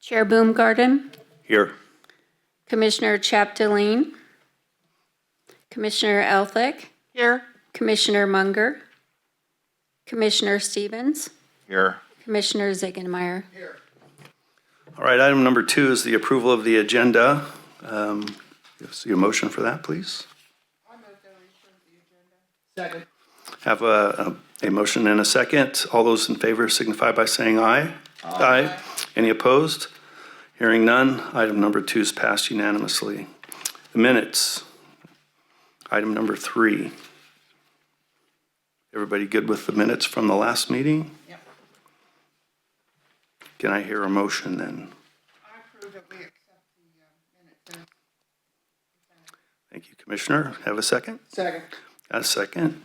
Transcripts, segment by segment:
Chair Boomgarden, Here. Commissioner Chapdelaine, Commissioner Elphick, Here. Commissioner Munger, Commissioner Stevens, Here. Commissioner Ziegenmeier. All right, item number 2 is the approval of the agenda. See a motion for that, please? I move that we approve the agenda. Second. Have a motion and a second. All those in favor signify by saying aye. Aye. Any opposed? Hearing none, item number 2 is passed unanimously. The minutes. Item number 3. Everybody good with the minutes from the last meeting? Yep. Can I hear a motion then? I approve that we accept the minutes. Thank you, Commissioner. Have a second? Second. A second.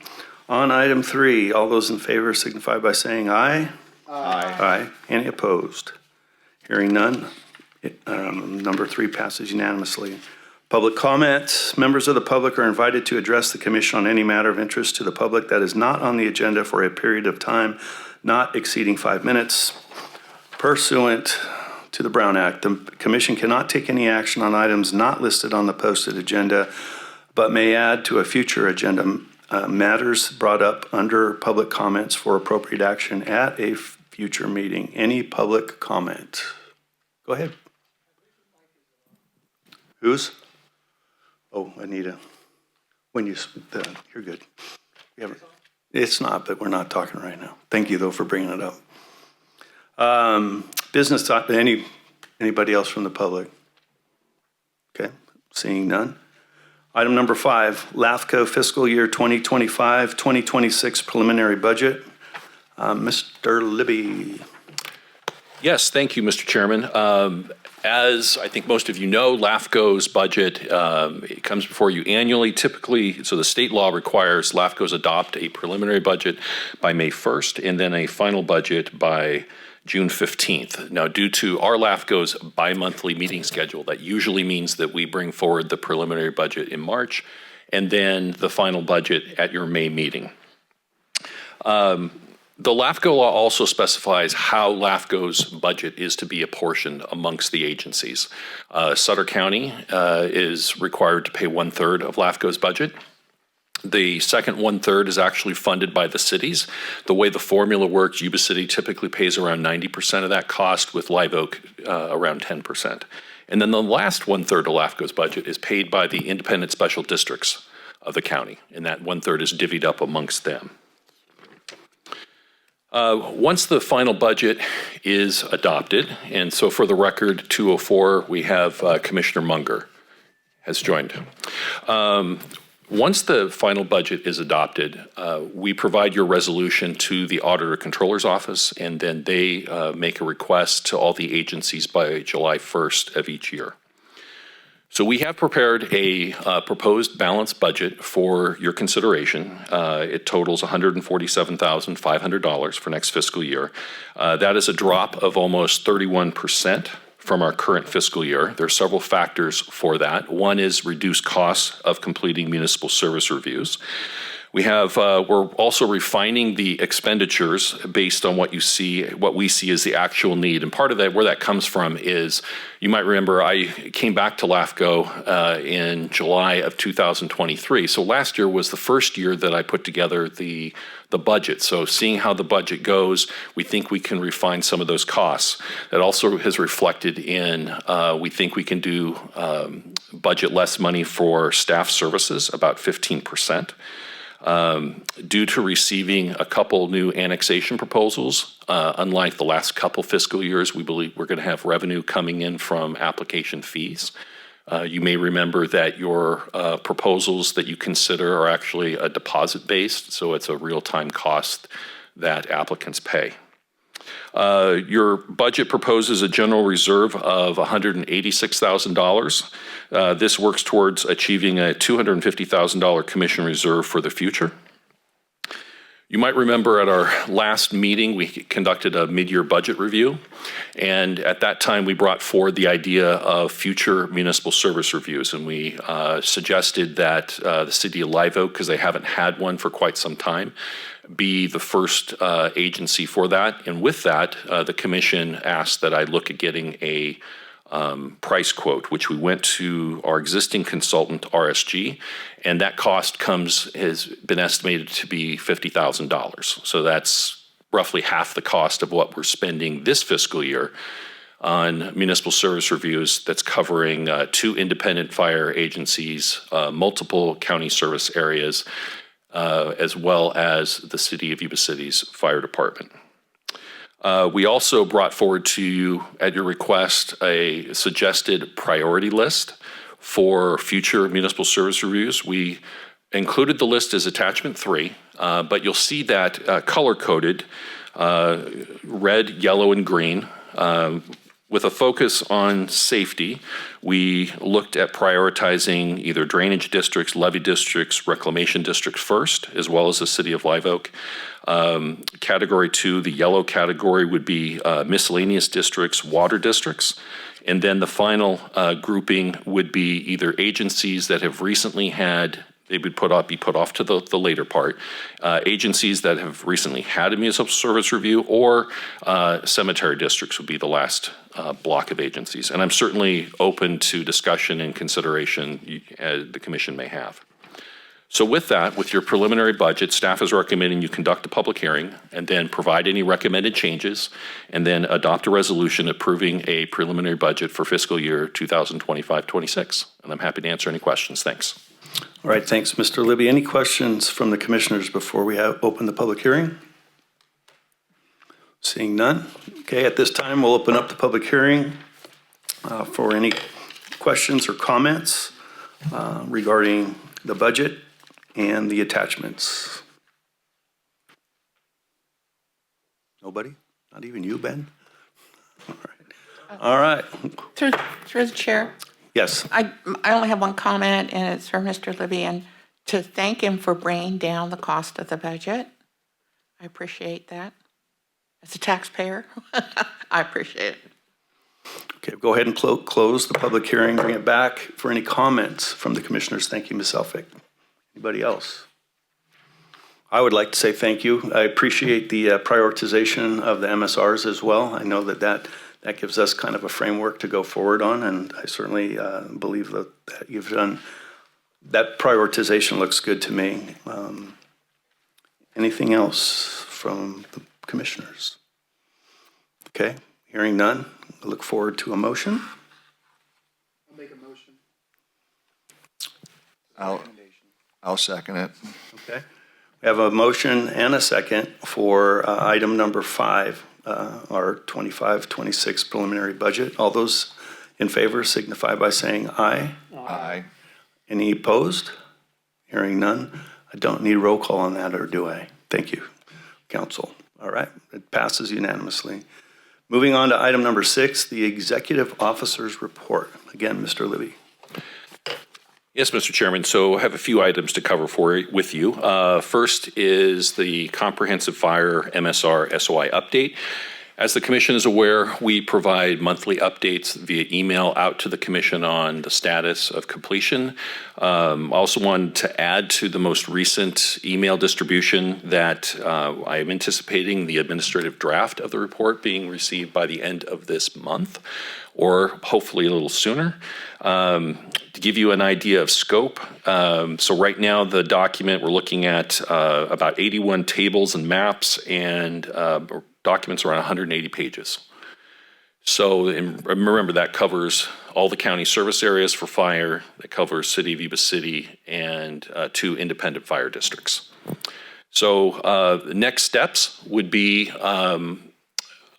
On item 3, all those in favor signify by saying aye. Aye. Aye. Any opposed? Hearing none, number 3 passes unanimously. Public comment. Members of the public are invited to address the commission on any matter of interest to the public that is not on the agenda for a period of time not exceeding 5 minutes. Pursuant to the Brown Act, the commission cannot take any action on items not listed on the posted agenda, but may add to a future agenda matters brought up under public comments for appropriate action at a future meeting. Any public comment? Go ahead. Whose? Oh, Anita. When you, you're good. It's not, but we're not talking right now. Thank you, though, for bringing it up. Business, anybody else from the public? Okay, seeing none. Item number 5, LAFCO fiscal year 2025-2026 preliminary budget. Mr. Libby. Yes, thank you, Mr. Chairman. As I think most of you know, LAFCO's budget it comes before you annually. Typically, so the state law requires LAFCO's adopt a preliminary budget by May 1st and then a final budget by June 15th. Now, due to our LAFCO's bi-monthly meeting schedule, that usually means that we bring forward the preliminary budget in March and then the final budget at your May meeting. The LAFCO law also specifies how LAFCO's budget is to be apportioned amongst the agencies. Sutter County is required to pay 1/3 of LAFCO's budget. The second 1/3 is actually funded by the cities. The way the formula works, Yuba City typically pays around 90% of that cost, with Live Oak around 10%. And then the last 1/3 of LAFCO's budget is paid by the independent special districts of the county, and that 1/3 is divvied up amongst them. Once the final budget is adopted, and so for the record, 204, we have Commissioner Munger has joined. Once the final budget is adopted, we provide your resolution to the Auditor Controller's Office, and then they make a request to all the agencies by July 1st of each year. So we have prepared a proposed balanced budget for your consideration. It totals $147,500 for next fiscal year. That is a drop of almost 31% from our current fiscal year. There are several factors for that. One is reduced costs of completing municipal service reviews. We're also refining the expenditures based on what we see as the actual need. And part of that, where that comes from is, you might remember I came back to LAFCO in July of 2023. So last year was the first year that I put together the budget. So seeing how the budget goes, we think we can refine some of those costs. That also has reflected in, we think we can do budget less money for staff services, about 15%. Due to receiving a couple new annexation proposals, unlike the last couple fiscal years, we believe we're going to have revenue coming in from application fees. You may remember that your proposals that you consider are actually deposit-based, so it's a real-time cost that applicants pay. Your budget proposes a general reserve of $186,000. This works towards achieving a $250,000 commission reserve for the future. You might remember at our last meeting, we conducted a mid-year budget review. And at that time, we brought forward the idea of future municipal service reviews. And we suggested that the city of Live Oak, because they haven't had one for quite some time, be the first agency for that. And with that, the commission asked that I look at getting a price quote, which we went to our existing consultant, RSG, and that cost has been estimated to be $50,000. So that's roughly half the cost of what we're spending this fiscal year on municipal service reviews. That's covering 2 independent fire agencies, multiple county service areas, as well as the City of Yuba City's fire department. We also brought forward to you, at your request, a suggested priority list for future municipal service reviews. We included the list as attachment 3, but you'll see that color-coded, red, yellow, and green. With a focus on safety, we looked at prioritizing either drainage districts, levee districts, reclamation districts first, as well as the City of Live Oak. Category 2, the yellow category, would be miscellaneous districts, water districts. And then the final grouping would be either agencies that have recently had, they would be put off to the later part, agencies that have recently had a municipal service review, or cemetery districts would be the last block of agencies. And I'm certainly open to discussion and consideration the commission may have. So with that, with your preliminary budget, staff is recommending you conduct a public hearing and then provide any recommended changes, and then adopt a resolution approving a preliminary budget for fiscal year 2025-26. And I'm happy to answer any questions. Thanks. All right, thanks, Mr. Libby. Any questions from the commissioners before we open the public hearing? Seeing none. Okay, at this time, we'll open up the public hearing for any questions or comments regarding the budget and the attachments. Nobody? Not even you, Ben? All right. All right. Through the chair, Yes. I only have one comment, and it's for Mr. Libby, and to thank him for bringing down the cost of the budget. I appreciate that. As a taxpayer, I appreciate it. Okay, go ahead and close the public hearing, bring it back for any comments from the commissioners. Thank you, Ms. Elphick. Anybody else? I would like to say thank you. I appreciate the prioritization of the MSRs as well. I know that gives us kind of a framework to go forward on, and I certainly believe that you've done, that prioritization looks good to me. Anything else from the commissioners? Okay, hearing none, I look forward to a motion. I'll make a motion. I'll second it. Okay, we have a motion and a second for item number 5, our 25-26 preliminary budget. All those in favor signify by saying aye. Aye. Any opposed? Hearing none. I don't need roll call on that, or do I? Thank you, council. All right, it passes unanimously. Moving on to item number 6, the executive officer's report. Again, Mr. Libby. Yes, Mr. Chairman. So I have a few items to cover with you. First is the Comprehensive Fire MSR SOI update. As the Commission is aware, we provide monthly updates via email out to the Commission on the status of completion. I also wanted to add to the most recent email distribution that I am anticipating the administrative draft of the report being received by the end of this month, or hopefully a little sooner. To give you an idea of scope, so right now the document, we're looking at about 81 tables and maps, and documents around 180 pages. So and remember, that covers all the county service areas for fire, that covers City of Yuba City, and 2 independent fire districts. So the next steps would be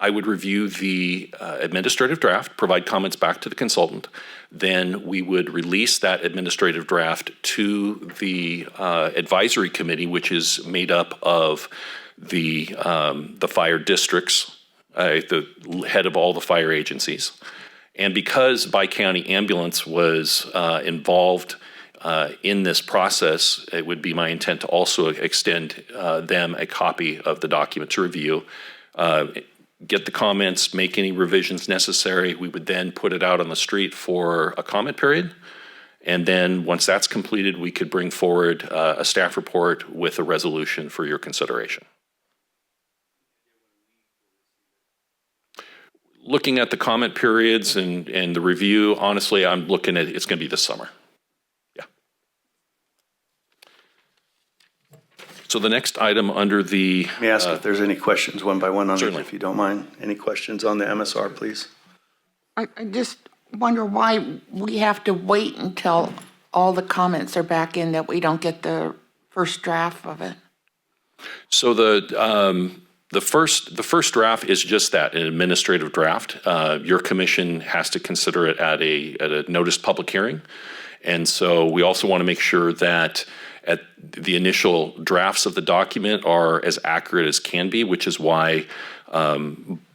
I would review the administrative draft, provide comments back to the consultant. Then we would release that administrative draft to the advisory committee, which is made up of the fire districts, the head of all the fire agencies. And because Bi-County Ambulance was involved in this process, it would be my intent to also extend them a copy of the document to review, get the comments, make any revisions necessary. We would then put it out on the street for a comment period. And then once that's completed, we could bring forward a staff report with a resolution for your consideration. Looking at the comment periods and the review, honestly, I'm looking at it's going to be this summer. Yeah. So the next item under the Let me ask if there's any questions one by one on it, Certainly. if you don't mind. Any questions on the MSR, please? I just wonder why we have to wait until all the comments are back in, that we don't get the first draft of it. So the first draft is just that, an administrative draft. Your commission has to consider it at a noticed public hearing. And so we also want to make sure that at the initial drafts of the document are as accurate as can be, which is why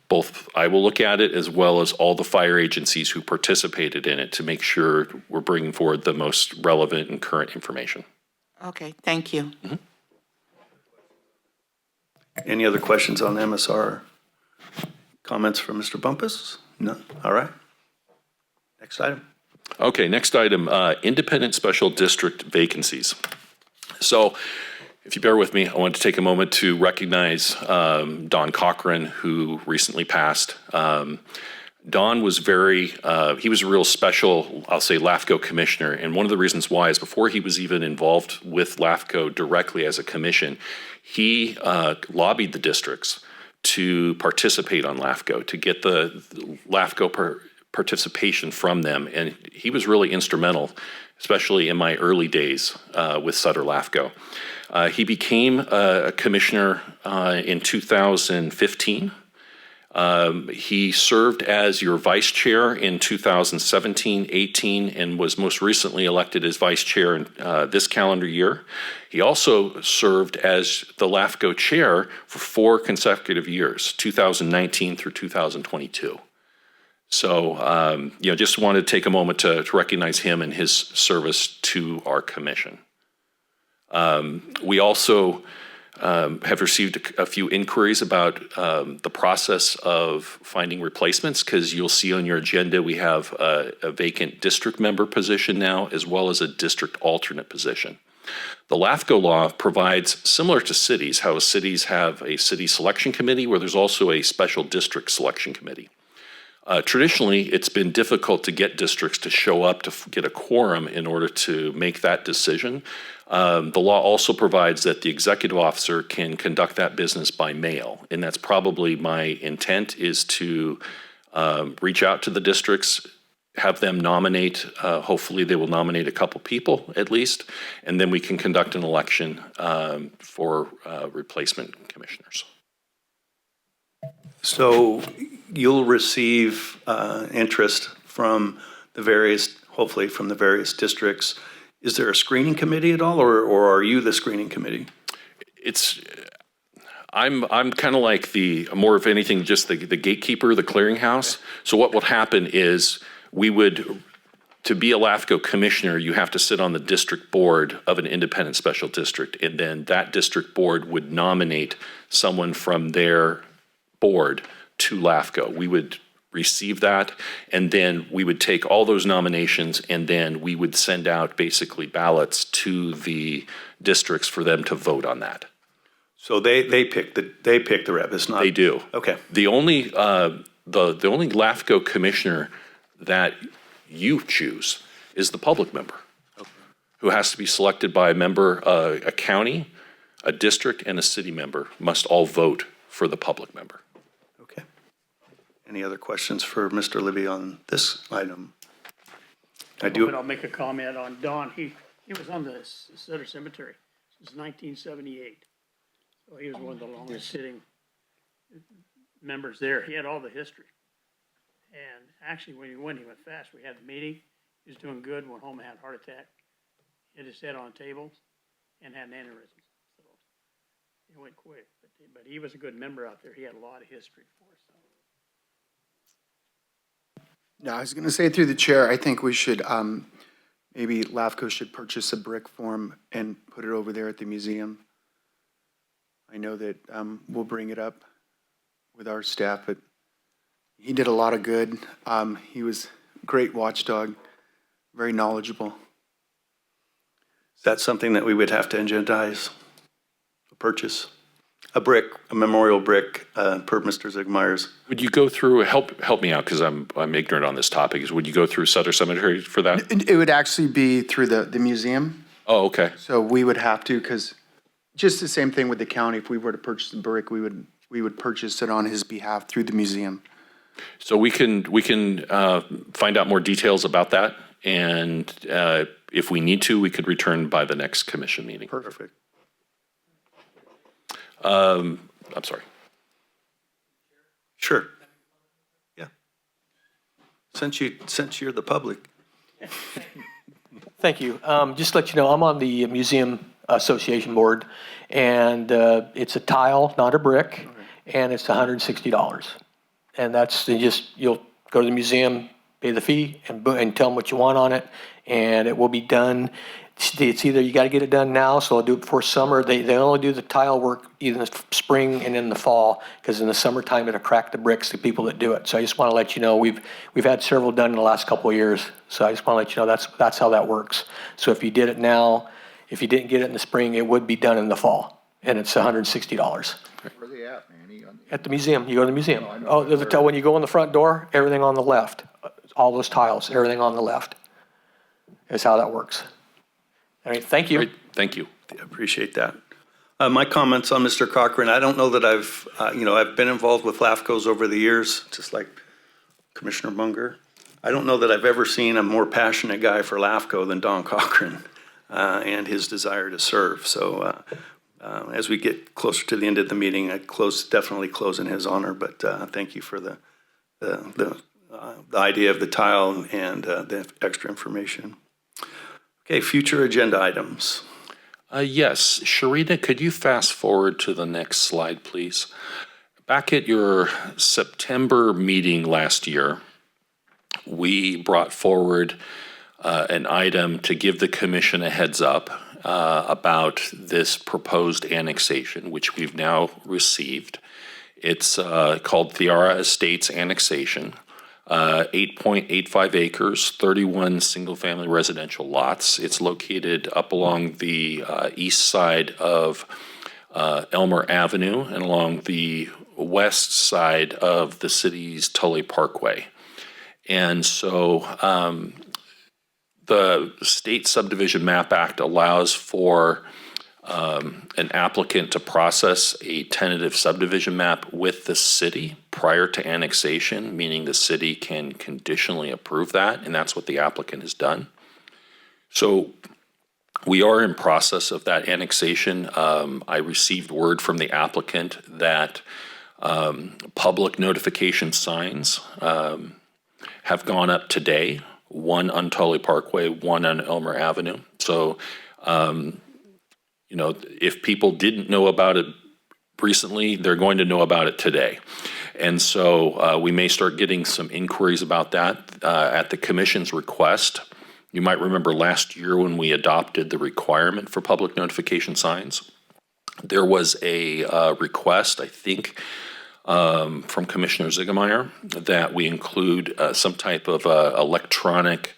both I will look at it as well as all the fire agencies who participated in it to make sure we're bringing forward the most relevant and current information. Okay, thank you. Any other questions on the MSR? Comments from Mr. Bumpus? None? All right. Next item. Okay, next item, independent special district vacancies. So if you bear with me, I want to take a moment to recognize Don Cochran, who recently passed. Don was he was a real special, I'll say, LAFCO commissioner. And one of the reasons why is before he was even involved with LAFCO directly as a commission, he lobbied the districts to participate on LAFCO, to get the LAFCO participation from them. And he was really instrumental, especially in my early days with Sutter LAFCO. He became a commissioner in 2015. He served as your vice chair in 2017, 18, and was most recently elected as vice chair in this calendar year. He also served as the LAFCO chair for 4 consecutive years, 2019 through 2022. So, just wanted to take a moment to recognize him and his service to our commission. We also have received a few inquiries about the process of finding replacements, because you'll see on your agenda we have a vacant district member position now, as well as a district alternate position. The LAFCO law provides, similar to cities, how cities have a city selection committee where there's also a special district selection committee. Traditionally, it's been difficult to get districts to show up to get a quorum in order to make that decision. The law also provides that the executive officer can conduct that business by mail, and that's probably my intent, is to reach out to the districts, have them nominate, hopefully they will nominate a couple people at least, and then we can conduct an election for replacement commissioners. So you'll receive interest from hopefully from the various districts. Is there a screening committee at all, or are you the screening committee? I'm kind of like more of anything, just the gatekeeper, the clearinghouse. So what will happen is to be a LAFCO commissioner, you have to sit on the district board of an independent special district, and then that district board would nominate someone from their board to LAFCO. We would receive that, and then we would take all those nominations, and then we would send out basically ballots to the districts for them to vote on that. So they pick the rep. It's not. They do. Okay. The only the only LAFCO commissioner that you choose is the public member, who has to be selected by a member, a county, a district, and a city member must all vote for the public member. Okay. Any other questions for Mr. Libby on this item? But I'll make a comment on Don. He was on the Sutter Cemetery since 1978. So he was one of the longest sitting members there. He had all the history. And actually, when he went fast. We had the meeting. He was doing good, went home and had a heart attack. Hit his head on a table and had an aneurysm. So it went quick. But he was a good member out there. He had a lot of history for us. No, I was going to say through the chair, I think we should, maybe LAFCO should purchase a brick form and put it over there at the museum. I know that we'll bring it up with our staff, but he did a lot of good. He was a great watchdog, very knowledgeable. Is that something that we would have to agendize, a purchase? A brick, a memorial brick, per Mr. Zigmeyer's? Would you go through, help me out, because I'm ignorant on this topic, would you go through Sutter Cemetery for that? It would actually be through the museum. Oh, okay. So we would have to, because just the same thing with the county, if we were to purchase the brick, we would purchase it on his behalf through the museum. So we can find out more details about that, and if we need to, we could return by the next commission meeting. Perfect. I'm sorry. Sure. Yeah. Since you're the public. Thank you. Just to let you know, I'm on the Museum Association Board, and it's a tile, not a brick, and it's $160. And that's, you'll go to the museum, pay the fee, and tell them what you want on it, and it will be done. It's either you got to get it done now, so I'll do it before summer. They only do the tile work either in the spring and in the fall, because in the summertime it'll crack the bricks, the people that do it. So I just want to let you know, we've had several done in the last couple of years. So I just want to let you know that's how that works. So if you did it now, if you didn't get it in the spring, it would be done in the fall, and it's $160. Where are they at, Manny? At the museum, you go to the museum. Oh, there's a tile, when you go in the front door, everything on the left, all those tiles, everything on the left is how that works. All right, thank you. Great, thank you. I appreciate that. My comments on Mr. Cochran, I don't know that I've been involved with LAFCOs over the years, just like Commissioner Munger. I don't know that I've ever seen a more passionate guy for LAFCO than Don Cochran and his desire to serve. So as we get closer to the end of the meeting, I definitely close in his honor, but thank you for the idea of the tile and the extra information. Okay, future agenda items. Yes, Sharita, could you fast forward to the next slide, please? Back at your September meeting last year, we brought forward an item to give the commission a heads up about this proposed annexation, which we've now received. It's called Thiara Estates Annexation. 8.85 acres, 31 single-family residential lots. It's located up along the east side of Elmer Avenue and along the west side of the city's Tully Parkway. And so the State Subdivision Map Act allows for an applicant to process a tentative subdivision map with the city prior to annexation, meaning the city can conditionally approve that, and that's what the applicant has done. So we are in process of that annexation. I received word from the applicant that public notification signs have gone up today, one on Tully Parkway, one on Elmer Avenue. So if people didn't know about it recently, they're going to know about it today. And so we may start getting some inquiries about that at the commission's request. You might remember last year when we adopted the requirement for public notification signs, there was a request, I think, from Commissioner Ziegemeyer that we include some type of electronic,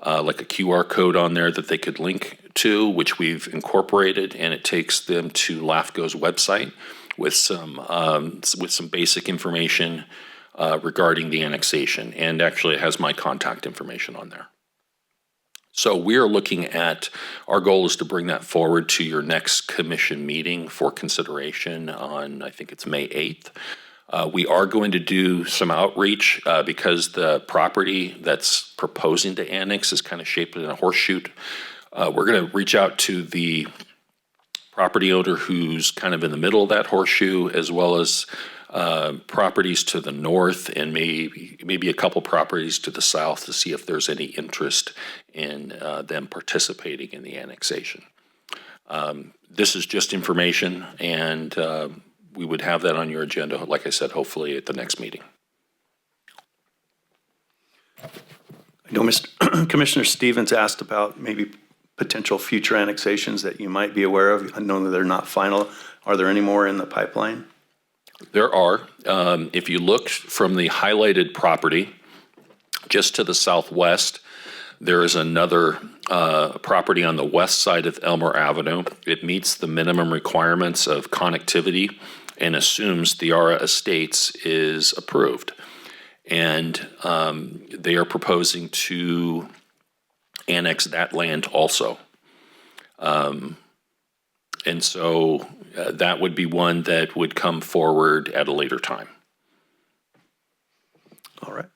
like a QR code on there that they could link to, which we've incorporated, and it takes them to LAFCO's website with some basic information regarding the annexation, and actually it has my contact information on there. So we are looking at, our goal is to bring that forward to your next commission meeting for consideration on, I think it's May 8th. We are going to do some outreach because the property that's proposing to annex is kind of shaped in a horseshoe. We're going to reach out to the property owner who's kind of in the middle of that horseshoe, as well as properties to the north and maybe a couple properties to the south to see if there's any interest in them participating in the annexation. This is just information, and we would have that on your agenda, like I said, hopefully at the next meeting. I know Commissioner Stevens asked about maybe potential future annexations that you might be aware of. I know that they're not final. Are there any more in the pipeline? There are. If you look from the highlighted property just to the southwest, There is another property on the west side of Elmer Avenue. It meets the minimum requirements of connectivity and assumes the Yara Estates is approved. And they are proposing to annex that land also. And so that would be one that would come forward at a later time. All right.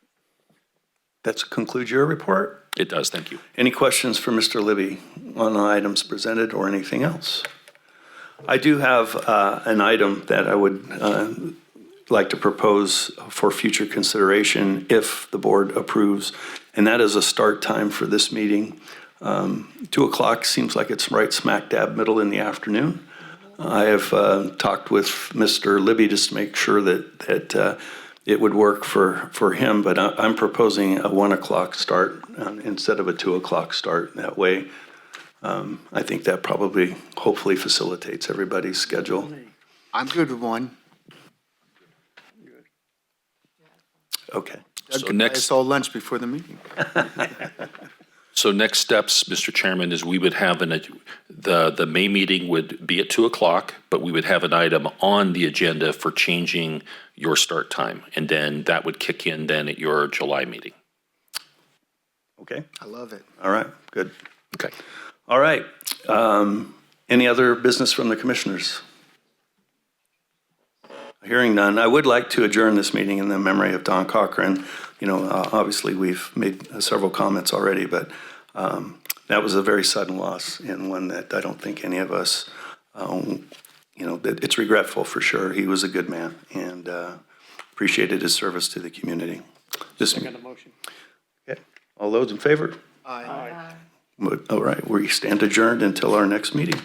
That concludes your report. It does, thank you. Any questions for Mr. Libby on the items presented or anything else? I do have an item that I would like to propose for future consideration if the board approves, and that is a start time for this meeting. 2 o'clock seems like it's right smack dab middle in the afternoon. I have talked with Mr. Libby just to make sure that it would work for him, but I'm proposing a 1 o'clock start instead of a 2 o'clock start. That way, I think that probably hopefully facilitates everybody's schedule. I'm good with one. Okay. Doug So could buy next- us all lunch before the meeting. So next steps, Mr. Chairman, is we would have the May meeting would be at 2 o'clock, but we would have an item on the agenda for changing your start time. And then that would kick in then at your July meeting. Okay. I love it. All right. Good. Okay. All right. Any other business from the commissioners? Hearing none, I would like to adjourn this meeting in the memory of Don Cochran. You know, obviously, we've made several comments already, but that was a very sudden loss and one that I don't think any of us, it's regretful for sure. He was a good man and appreciated his service to the community. Second the motion. Okay. All those in favor? Aye. Aye. All right, we stand adjourned until our next meeting.